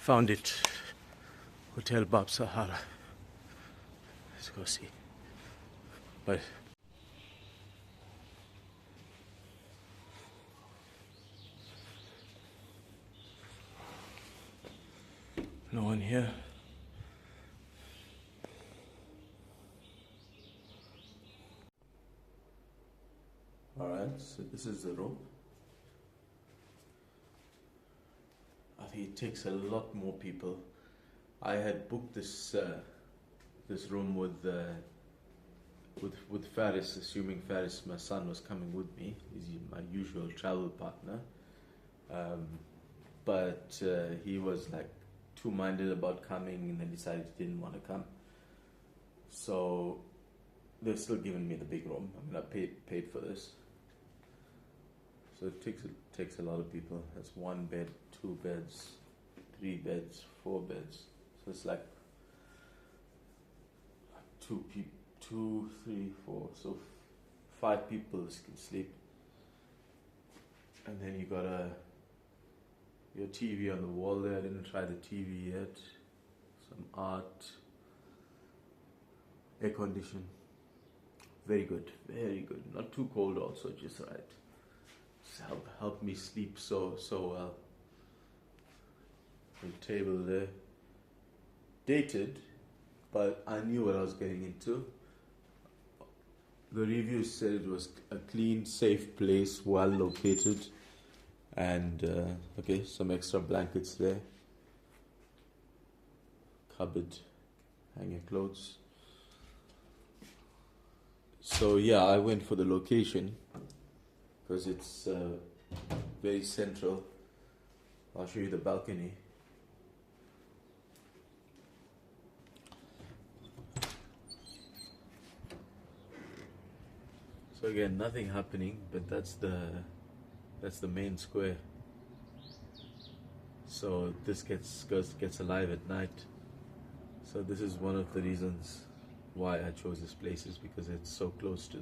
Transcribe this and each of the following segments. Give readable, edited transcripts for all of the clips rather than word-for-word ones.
Found it. Hotel Bab Sahara. Let's go see. But no one here. Alright, so this is the room. I think it takes a lot more people. I had booked this room with Faris, assuming Faris, my son, was coming with me. He's my usual travel partner. But he was like two-minded about coming, and then decided he didn't want to come. So they've still given me the big room. I mean, I paid for this. So it takes a lot of people. That's 1 bed, 2 beds, 3 beds, 4 beds. So it's like 2, 3, 4. So 5 people can sleep. And then you got your TV on the wall there. I didn't try the TV yet. Some art, air condition. Very good, very good. Not too cold also, just right. Help me sleep so well. The table there, dated, but I knew what I was getting into. The reviews said it was a clean, safe place, well located, and okay, some extra blankets there. Cupboard, hang your clothes. So yeah, I went for the location because it's very central. I'll show you the balcony. So again, nothing happening, but that's the main square. So this gets alive at night. So this is one of the reasons why I chose this place, is because it's so close to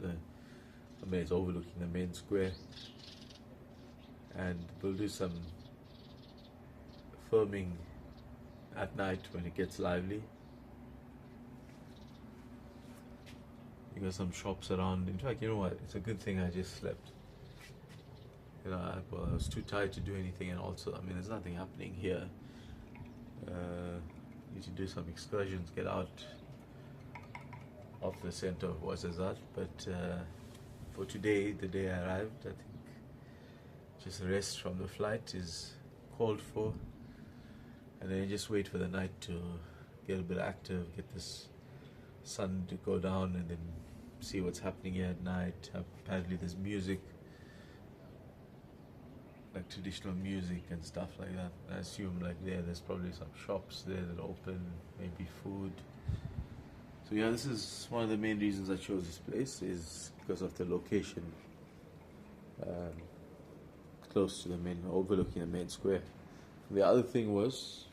it's overlooking the main square. And we'll do some filming at night when it gets lively. You got some shops around. In fact, you know what? It's a good thing I just slept. You know, I was too tired to do anything, and also, I mean, there's nothing happening here. Need to do some excursions, get out of the center of Ouarzazate. But for today, the day I arrived, I think just rest from the flight is called for, and then you just wait for the night to get a bit active, get this sun to go down, and then see what's happening here at night. Apparently there's music, like traditional music and stuff like that. I assume like there's probably some shops there that open, maybe food. So yeah, this is one of the main reasons I chose this place, is because of the location, close to the overlooking the main square. The other thing was,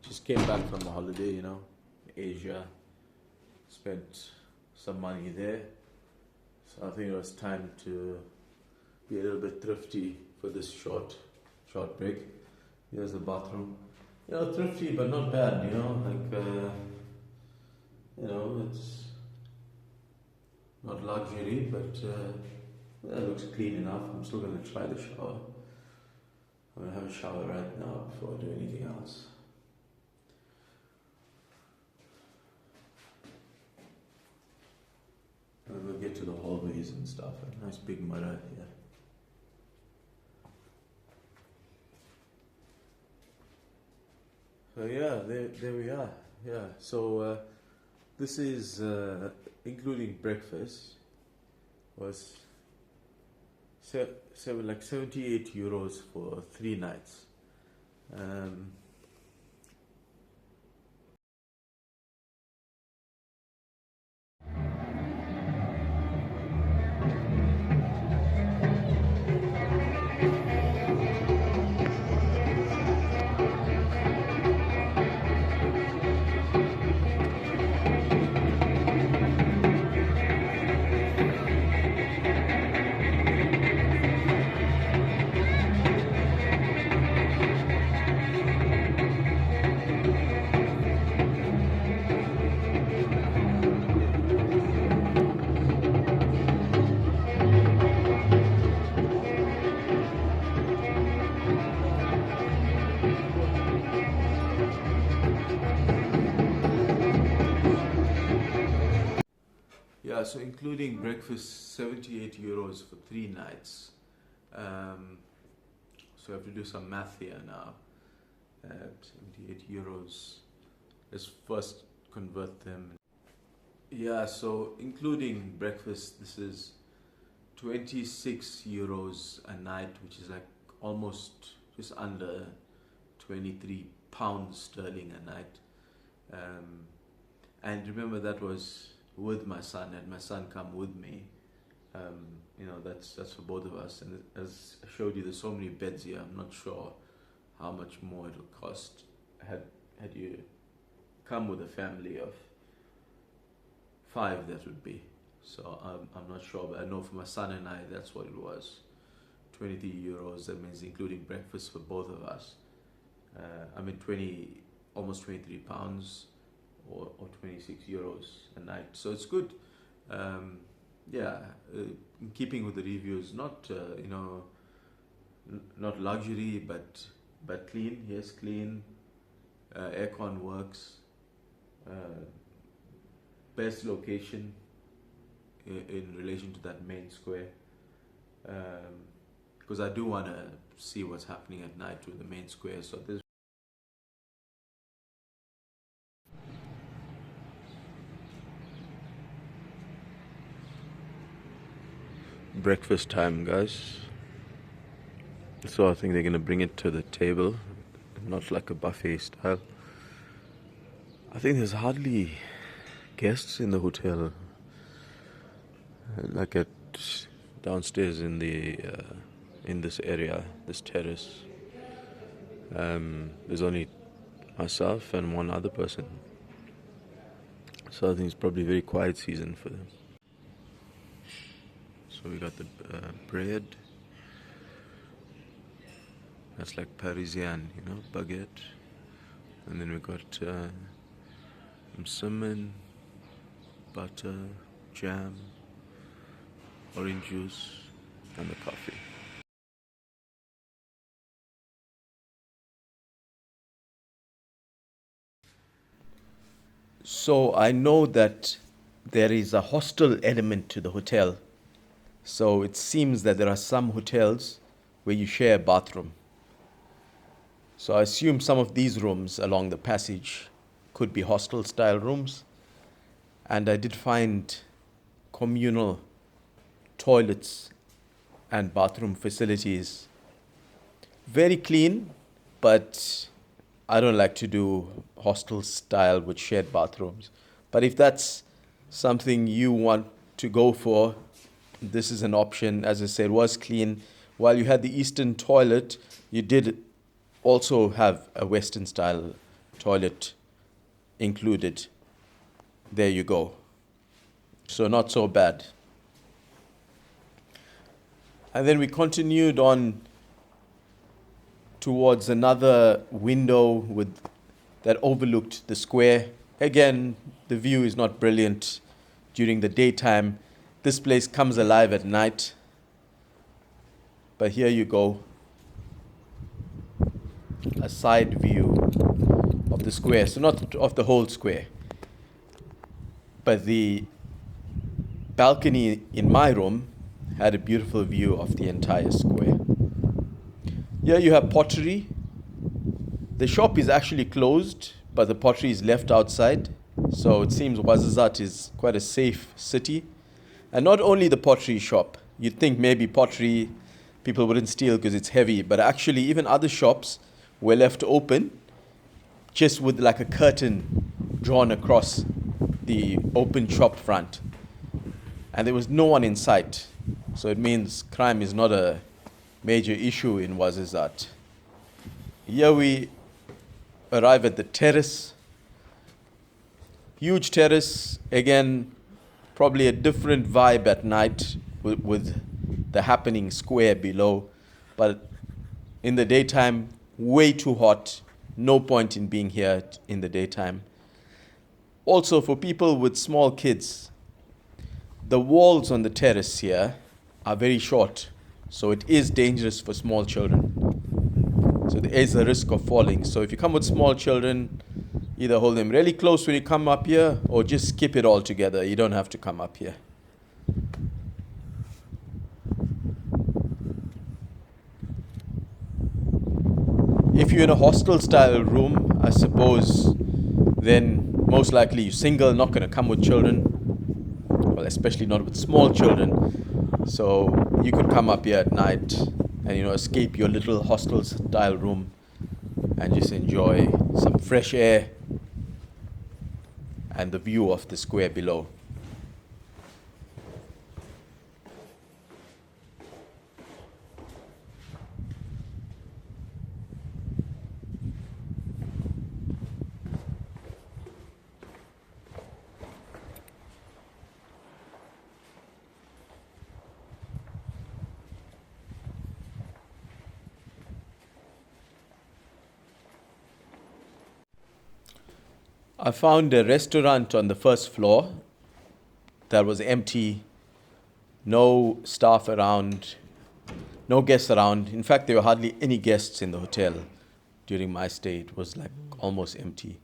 just came back from the holiday, you know, Asia, spent some money there. So I think it was time to be a little bit thrifty for this short break. Here's the bathroom. You know, thrifty but not bad, you know, like, you know, it's not luxury, but it looks clean enough. I'm still going to try the shower. I'm going to have a shower right now before I do anything else. And we'll get to the hallways and stuff. A nice big mirror here. So yeah, there we are. Yeah, so this is, including breakfast, was like 78 euros for 3 nights. so including breakfast, 78 euros for 3 nights. So I have to do some math here now. 78 euros. Let's first convert them. Yeah, so including breakfast, this is 26 euros a night, which is like almost just under 23 pounds sterling a night. And remember, that was with my son, and my son come with me. That's for both of us. And as I showed you, there's so many beds here. I'm not sure how much more it'll cost had you come with a family of 5. That would be. So I'm not sure, but I know for my son and I, that's what it was. 23 euros. That means including breakfast for both of us. Almost 23 pounds or 26 euros a night. So it's good. In keeping with the reviews, not not luxury, but clean. Yes, clean. Aircon works. Best location in relation to that main square. Because I do want to see what's happening at night with the main square. So this. Breakfast time, guys. So I think they're going to bring it to the table, not like a buffet style. I think there's hardly guests in the hotel, like at downstairs in the in this area, this terrace. There's only myself and one other person, so I think it's probably a very quiet season for them. So we got the bread. That's like Parisian, baguette. And then we got some cinnamon, butter, jam, orange juice, and the coffee. So I know that there is a hostel element to the hotel. So it seems that there are some hotels where you share a bathroom. So I assume some of these rooms along the passage could be hostel style rooms. And I did find communal toilets and bathroom facilities. Very clean, but I don't like to do hostel style with shared bathrooms. But if that's something you want to go for, this is an option. As I said, was clean. While you had the Eastern toilet, you did also have a Western style toilet included. There you go. So not so bad. And then we continued on towards another window that overlooked the square. Again, the view is not brilliant during the daytime. This place comes alive at night. But here you go. A side view of the square. So not of the whole square. But the balcony in my room had a beautiful view of the entire square. Here you have pottery. The shop is actually closed, but the pottery is left outside. So it seems Ouarzazate is quite a safe city. And not only the pottery shop. You'd think maybe pottery people wouldn't steal because it's heavy, but actually even other shops were left open just with like a curtain drawn across the open shop front. And there was no one in sight. So it means crime is not a major issue in Ouarzazate. Here we arrive at the terrace. Huge terrace. Again, probably a different vibe at night with the happening square below. But in the daytime, way too hot. No point in being here in the daytime. Also, for people with small kids, the walls on the terrace here are very short. So it is dangerous for small children. So there is a risk of falling. So if you come with small children, either hold them really close when you come up here or just skip it altogether. You don't have to come up here. you're in a hostel style room, I suppose, then most likely you're single, not going to come with children, well, especially not with small children. So you could come up here at night and, escape your little hostel style room and just enjoy some fresh air and the view of the square below. I found a restaurant on the first floor that was empty, no staff around, no guests around. In fact, there were hardly any guests in the hotel during my stay. It was like almost empty.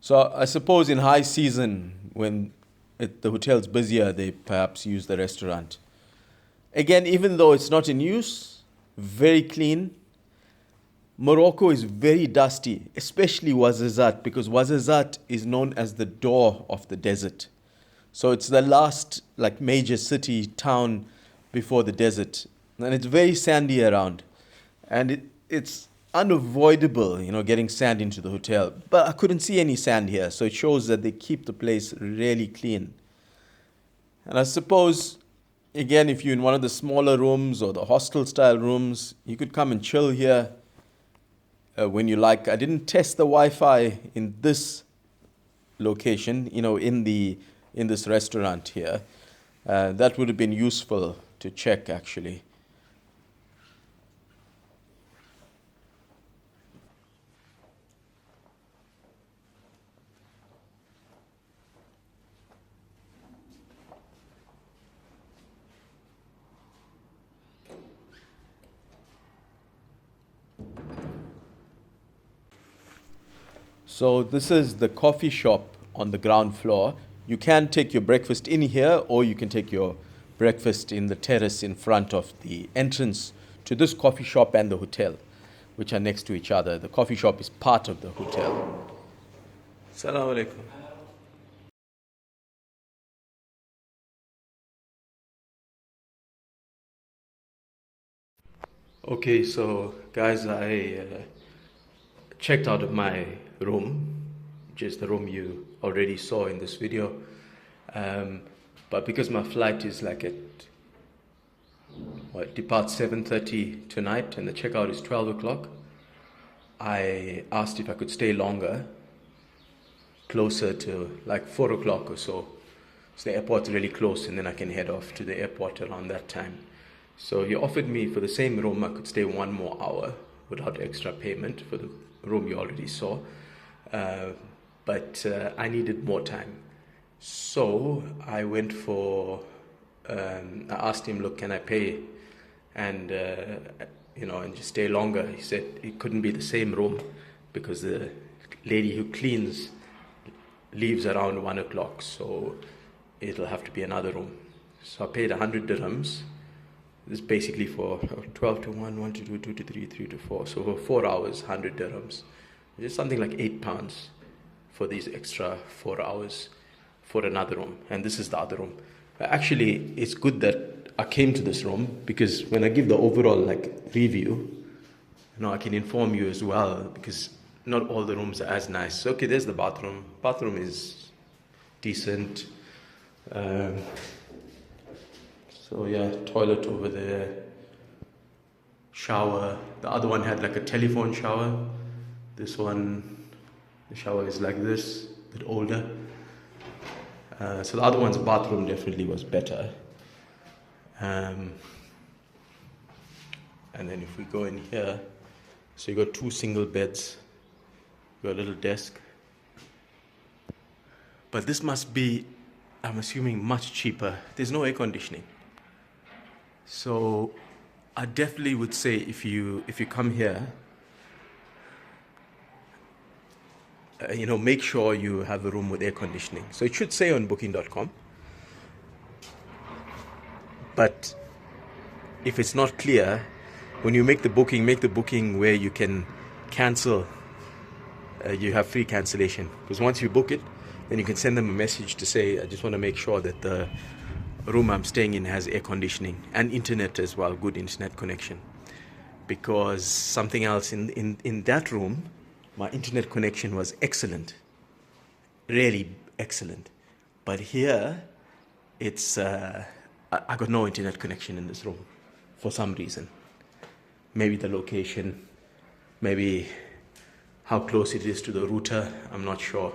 So I suppose in high season, when the hotel's busier, they perhaps use the restaurant. Again, even though it's not in use, very clean. Morocco is very dusty, especially Ouarzazate, because Ouarzazate is known as the door of the desert. So it's the last major city, town before the desert. And it's very sandy around. And it's unavoidable, getting sand into the hotel. But I couldn't see any sand here, so it shows that they keep the place really clean. And I suppose, again, if you're in one of the smaller rooms or the hostel-style rooms, you could come and chill here. When you like. I didn't test the Wi-Fi in this location, in this restaurant here. That would have been useful to check, actually. So this is the coffee shop on the ground floor. You can take your breakfast in here, or you can take your breakfast in the terrace in front of the entrance to this coffee shop and the hotel, which are next to each other. The coffee shop is part of the hotel. Assalamu alaikum. Okay, so guys, I checked out of my room, which is the room you already saw in this video. But because my flight is it departs 7:30 tonight and the checkout is 12 o'clock, I asked if I could stay longer, closer to 4 o'clock or so. So the airport's really close and then I can head off to the airport around that time. So he offered me, for the same room, I could stay 1 more hour without extra payment for the room you already saw. But I needed more time. So I went for, I asked him, look, can I pay and just stay longer? He said it couldn't be the same room because the lady who cleans leaves around 1 o'clock. So it'll have to be another room. So I paid 100 dirhams. This is basically for 12 to 1, 1 to 2, 2 to 3, 3 to 4. So for 4 hours, 100 dirhams. It's something like £8 for these extra 4 hours for another room. And this is the other room. Actually, it's good that I came to this room, because when I give the overall review, I can inform you as well, because not all the rooms are as nice. So, okay, there's the bathroom. Bathroom is decent. So yeah, toilet over there, shower. The other one had a telephone shower. This one, the shower is like this, a bit older. So the other one's bathroom definitely was better. And then if we go in here, so you got 2 single beds, you got a little desk. But this must be, I'm assuming, much cheaper. There's no air conditioning. So I definitely would say if you come here, make sure you have a room with air conditioning. So it should say on booking.com. But if it's not clear, when you make the booking where you can cancel, you have free cancellation, because once you book it, then you can send them a message to say, I just want to make sure that the room I'm staying in has air conditioning and internet as well, good internet connection. Because something else in that room, my internet connection was excellent, really excellent. But here, it's I got no internet connection in this room for some reason. Maybe the location, maybe how close it is to the router, I'm not sure.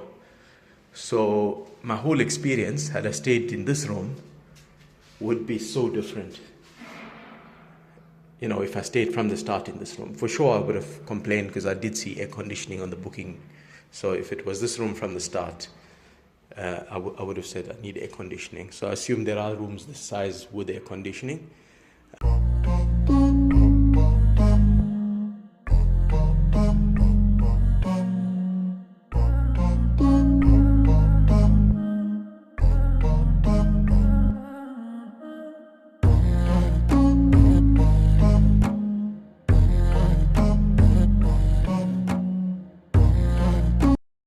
So my whole experience, had I stayed in this room, would be so different. You know, if I stayed from the start in this room, for sure I would have complained, because I did see air conditioning on the booking. So if it was this room from the start, I would have said I need air conditioning. So I assume there are rooms this size with air conditioning.